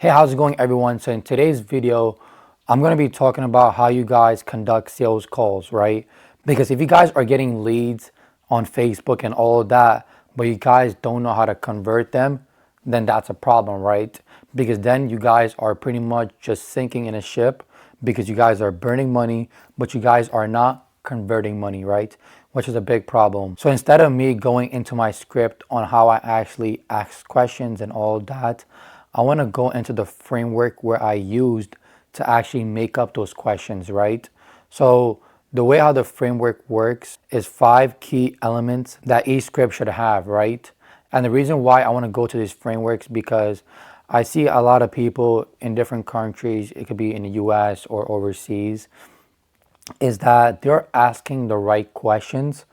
Hey, how's it going, everyone? So in today's video, I'm going to be talking about how you guys conduct sales calls, right? Because if you guys are getting leads on Facebook and all of that, but you guys don't know how to convert them, then that's a problem, right? Because then you guys are pretty much just sinking in a ship because you guys are burning money, but you guys are not converting money, right? Which is a big problem. So instead of me going into my script on how I actually ask questions and all that, I want to go into the framework where I used to actually make up those questions, right? So the way how the framework works is 5 key elements that each script should have, right? And the reason why I want to go to these frameworks because I see a lot of people in different countries, it could be in the US or overseas, is that they're asking the right questions,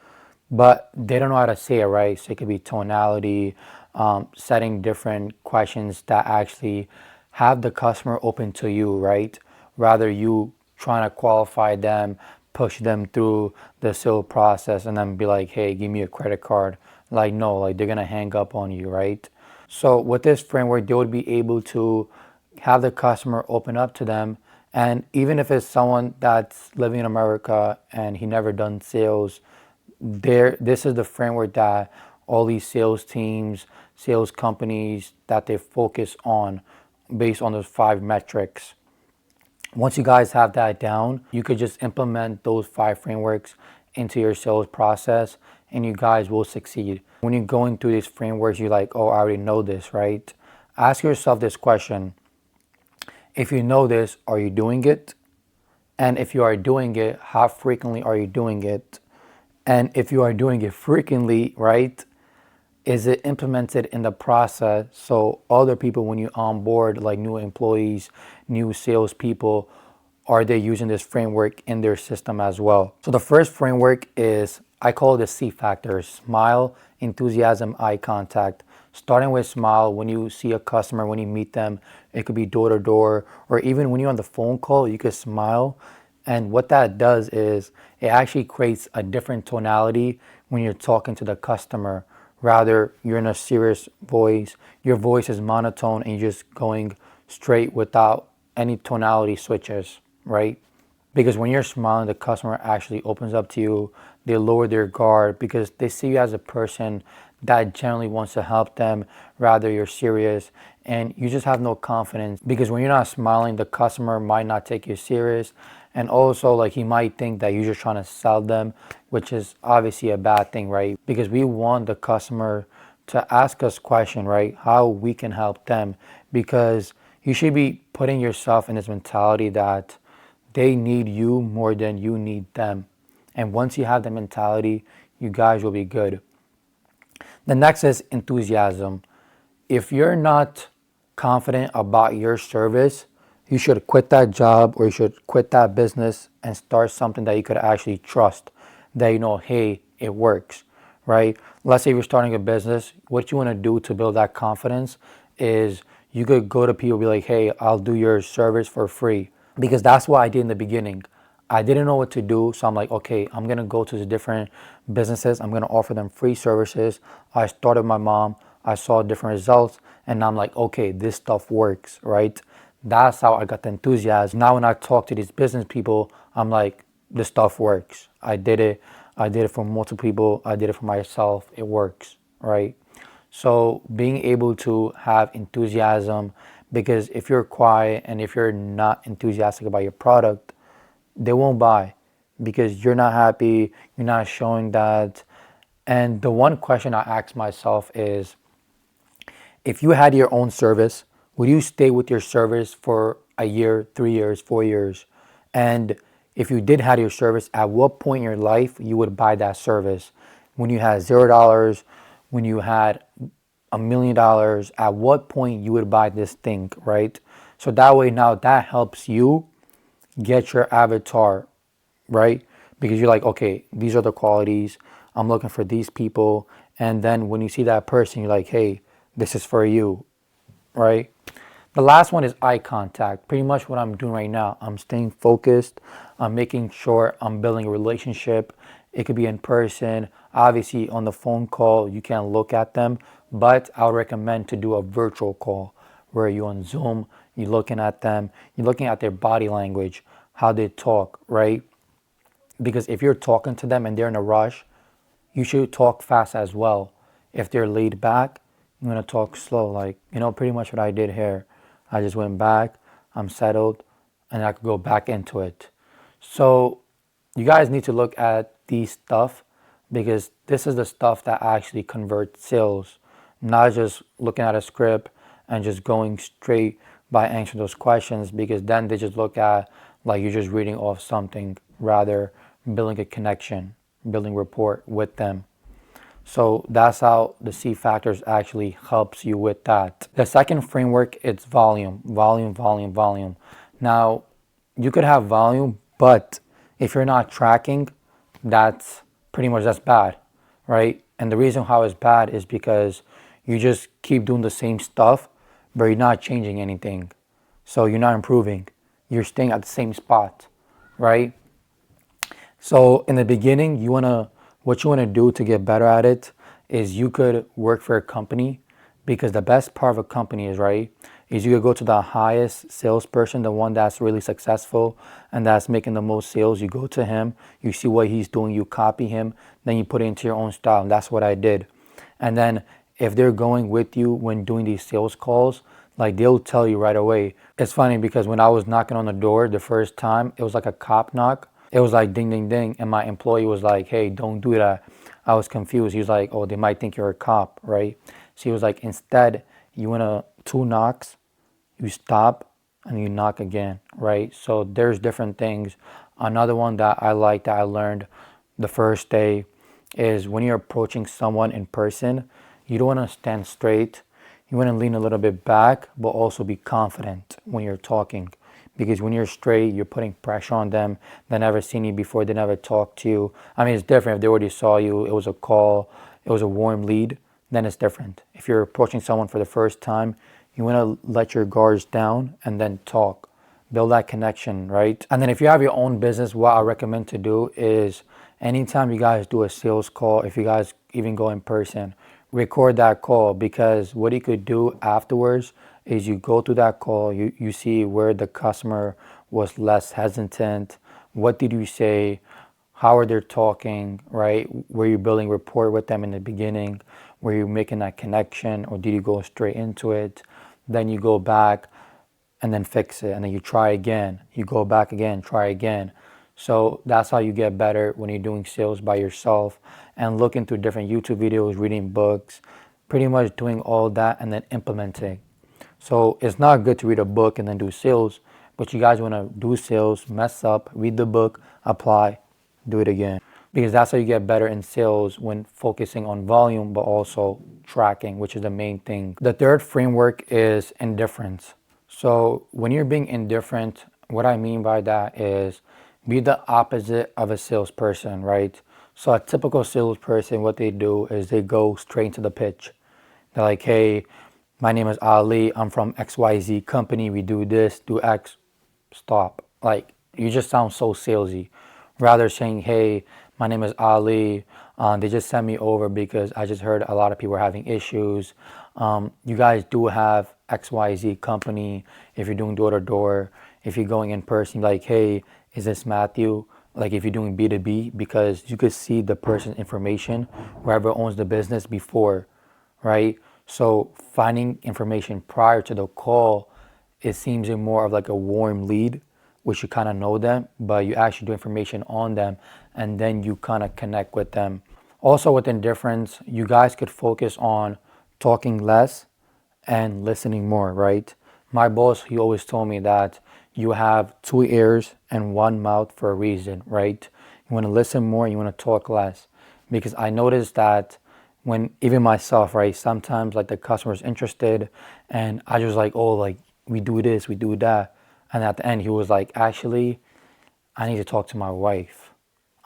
but they don't know how to say it right. So it could be tonality, setting different questions that actually have the customer open to you, right? Rather you trying to qualify them, push them through the sale process, and then be like, hey, give me a credit card. Like, no, like they're gonna hang up on you, right? So with this framework, they would be able to have the customer open up to them. And even if it's someone that's living in America and he never done sales, this is the framework that all these sales teams, sales companies that they focus on based on those 5 metrics. Once you guys have that down, you could just implement those 5 frameworks into your sales process and you guys will succeed. When you're going through these frameworks, you're like, oh, I already know this, right? Ask yourself this question. If you know this, are you doing it? And if you are doing it, how frequently are you doing it? And if you are doing it frequently, right, is it implemented in the process so other people, when you onboard like new employees, new salespeople, are they using this framework in their system as well? So the first framework is, I call it the C factors: smile, enthusiasm, eye contact. Starting with smile, when you see a customer, when you meet them, it could be door to door, or even when you're on the phone call, you could smile. And what that does is it actually creates a different tonality when you're talking to the customer. Rather, you're in a serious voice, your voice is monotone, and you're just going straight without any tonality switches, right? Because when you're smiling, the customer actually opens up to you. They lower their guard because they see you as a person that generally wants to help them. Rather, you're serious and you just have no confidence because when you're not smiling, the customer might not take you serious. And also, like, he might think that you're just trying to sell them, which is obviously a bad thing, right? Because we want the customer to ask us question, right? How we can help them, because you should be putting yourself in this mentality that they need you more than you need them. And once you have the mentality, you guys will be good. The next is enthusiasm. If you're not confident about your service, you should quit that job or you should quit that business and start something that you could actually trust, that you know, hey, it works, right? Let's say you're starting a business. What you want to do to build that confidence is you could go to people and be like, hey, I'll do your service for free. Because that's what I did in the beginning. I didn't know what to do, so I'm like, okay, I'm gonna go to the different businesses. I'm gonna offer them free services. I started my mom. I saw different results, and I'm like, okay, this stuff works, right? That's how I got the enthusiasm. Now when I talk to these business people, I'm like, this stuff works. I did it. I did it for multiple people. I did it for myself. It works, right? So being able to have enthusiasm, because if you're quiet and if you're not enthusiastic about your product, they won't buy because you're not happy, you're not showing that. And the one question I ask myself is, if you had your own service, would you stay with your service for a year, 3 years, 4 years? And if you did have your service, at what point in your life you would buy that service? When you had $0, when you had $1 million, at what point you would buy this thing, right? So that way now that helps you get your avatar, right? Because you're like, okay, these are the qualities. I'm looking for these people. And then when you see that person, you're like, hey, this is for you, right? The last one is eye contact. Pretty much what I'm doing right now. I'm staying focused. I'm making sure I'm building a relationship. It could be in person. Obviously, on the phone call, you can't look at them, but I would recommend to do a virtual call. where you on Zoom, you're looking at them, you're looking at their body language, how they talk, right? Because if you're talking to them and they're in a rush, you should talk fast as well. If they're laid back, you're gonna talk slow, like, pretty much what I did here. I just went back, I'm settled, and I could go back into it. So you guys need to look at these stuff because this is the stuff that actually converts sales, not just looking at a script and just going straight by answering those questions, because then they just look at like you're just reading off something, rather building a connection, building rapport with them. So that's how the C factors actually helps you with that. The second framework, it's volume, volume, volume, volume. Now, you could have volume, but if you're not tracking, that's that's bad, right? And the reason how it's bad is because you just keep doing the same stuff, but you're not changing anything. So you're not improving. You're staying at the same spot, right? So in the beginning, what you wanna do to get better at it is you could work for a company, because the best part of a company is, right, is you could go to the highest salesperson, the one that's really successful and that's making the most sales. You go to him, you see what he's doing, you copy him, then you put it into your own style. And that's what I did. And then if they're going with you when doing these sales calls, like they'll tell you right away. It's funny because when I was knocking on the door the first time, it was like a cop knock. It was like ding, ding, ding. And my employee was like, hey, don't do that. I was confused. He was like, oh, they might think you're a cop, right? So he was like, instead, you want to 2 knocks, you stop and you knock again, right? So there's different things. Another one that I like that I learned the first day is when you're approaching someone in person, you don't want to stand straight. You want to lean a little bit back, but also be confident when you're talking. Because when you're straight, you're putting pressure on them. They never seen you before. They never talked to you. I mean, it's different if they already saw you. It was a call. It was a warm lead. Then it's different. If you're approaching someone for the first time, you want to let your guards down and then talk. Build that connection, right? And then if you have your own business, what I recommend to do is anytime you guys do a sales call, if you guys even go in person, record that call, because what you could do afterwards is you go through that call, you see where the customer was less hesitant, what did you say, how are they talking, right? Were you building rapport with them in the beginning? Were you making that connection, or did you go straight into it? Then you go back and then fix it, and then you try again. You go back again, try again. So that's how you get better when you're doing sales by yourself and looking through different YouTube videos, reading books, pretty much doing all that and then implementing. So it's not good to read a book and then do sales, but you guys want to do sales, mess up, read the book, apply, do it again. Because that's how you get better in sales, when focusing on volume, but also tracking, which is the main thing. The third framework is indifference. So when you're being indifferent, what I mean by that is be the opposite of a salesperson, right? So a typical salesperson, what they do is they go straight to the pitch. They're like, hey, my name is Ali. I'm from XYZ company. We do this, do X. Stop. Like, you just sound so salesy. Rather saying, hey, my name is Ali. They just sent me over because I just heard a lot of people are having issues. You guys do have XYZ company. If you're doing door to door, if you're going in person, like, hey, is this Matthew? Like if you're doing B2B, because you could see the person's information, whoever owns the business before, right? So finding information prior to the call, it seems more of like a warm lead, which you kind of know them, but you actually do information on them and then you kind of connect with them. Also with indifference, you guys could focus on talking less and listening more, right? My boss, he always told me that you have 2 ears and 1 mouth for a reason, right? You want to listen more, you want to talk less. Because I noticed that when even myself, right, sometimes like the customer's interested and I just like, oh, like we do this, we do that. And at the end, he was like, actually, I need to talk to my wife.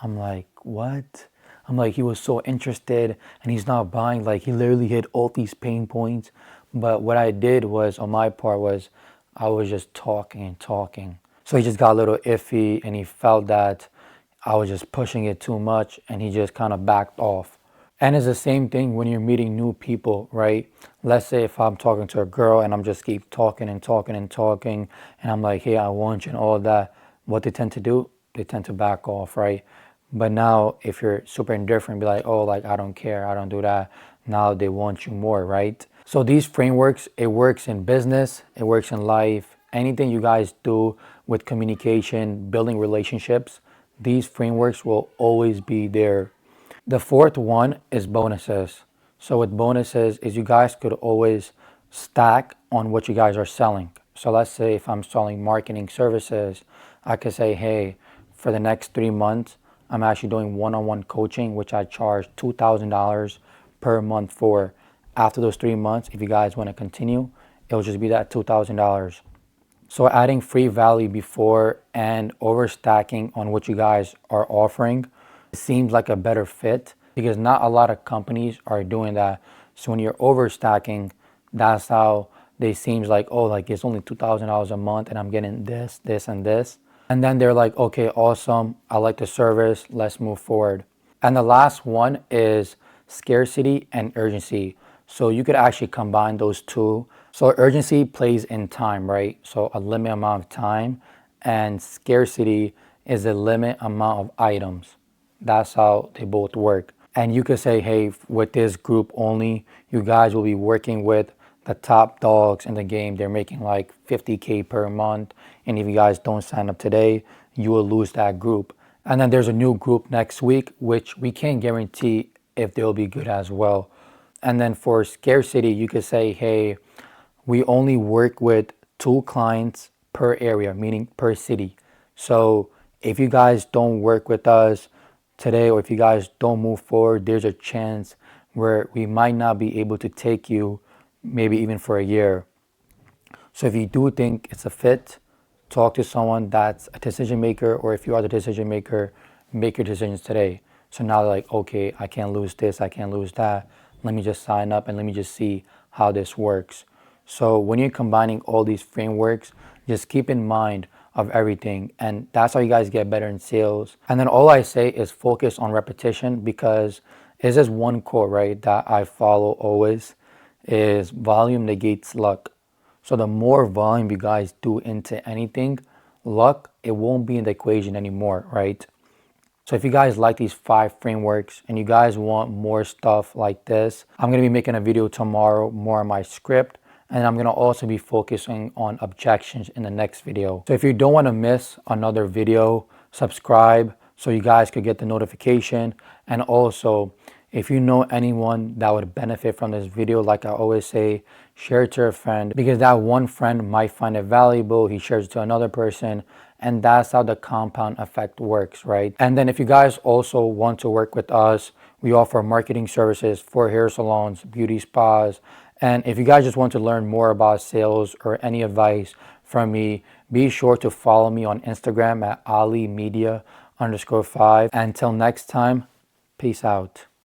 I'm like, what? I'm like, he was so interested and he's not buying. Like, he literally hit all these pain points. But what I did was, on my part, was I was just talking and talking. So he just got a little iffy and he felt that I was just pushing it too much and he just kind of backed off. And it's the same thing when you're meeting new people, right? Let's say if I'm talking to a girl and I'm just keep talking and talking and talking, and I'm like, hey, I want you and all of that. What they tend to do, they tend to back off, right? But now if you're super indifferent, be like, oh, like I don't care, I don't do that. Now they want you more, right? So these frameworks, it works in business, it works in life. Anything you guys do with communication, building relationships, these frameworks will always be there. The fourth one is bonuses. So with bonuses is you guys could always stack on what you guys are selling. So let's say if I'm selling marketing services, I could say, hey, for the next 3 months, I'm actually doing one-on-one coaching, which I charge $2,000 per month for. After those 3 months, if you guys want to continue, it'll just be that $2,000. So adding free value before and overstacking on what you guys are offering seems like a better fit because not a lot of companies are doing that. So when you're overstacking, that's how they seems like, oh, like it's only $2,000 a month and I'm getting this, this, and this. And then they're like, okay, awesome. I like the service. Let's move forward. And the last one is scarcity and urgency. So you could actually combine those two. So urgency plays in time, right? So a limit amount of time, and scarcity is a limit amount of items. That's how they both work. And you could say, hey, with this group only, you guys will be working with the top dogs in the game. They're making like 50K per month. And if you guys don't sign up today, you will lose that group. And then there's a new group next week, which we can't guarantee if they'll be good as well. And then for scarcity, you could say, hey, we only work with 2 clients per area, meaning per city. So if you guys don't work with us today, or if you guys don't move forward, there's a chance where we might not be able to take you maybe even for a year. So if you do think it's a fit, talk to someone that's a decision maker, or if you are the decision maker, make your decisions today. So now they're like, okay, I can't lose this, I can't lose that. Let me just sign up and let me just see how this works. So when you're combining all these frameworks, just keep in mind of everything. And that's how you guys get better in sales. And then all I say is focus on repetition, because it's just one quote, right, that I follow always is volume negates luck. So the more volume you guys do into anything, luck, it won't be in the equation anymore, right? So if you guys like these 5 frameworks and you guys want more stuff like this, I'm going to be making a video tomorrow, more on my script. And I'm going to also be focusing on objections in the next video. So if you don't want to miss another video, subscribe so you guys could get the notification. And also, if you know anyone that would benefit from this video, like I always say, share it to a friend, because that one friend might find it valuable. He shares it to another person, and that's how the compound effect works, right? And then if you guys also want to work with us, we offer marketing services for hair salons, beauty spas. And if you guys just want to learn more about sales or any advice from me, be sure to follow me on Instagram at Ali Media _5. Until next time, peace out.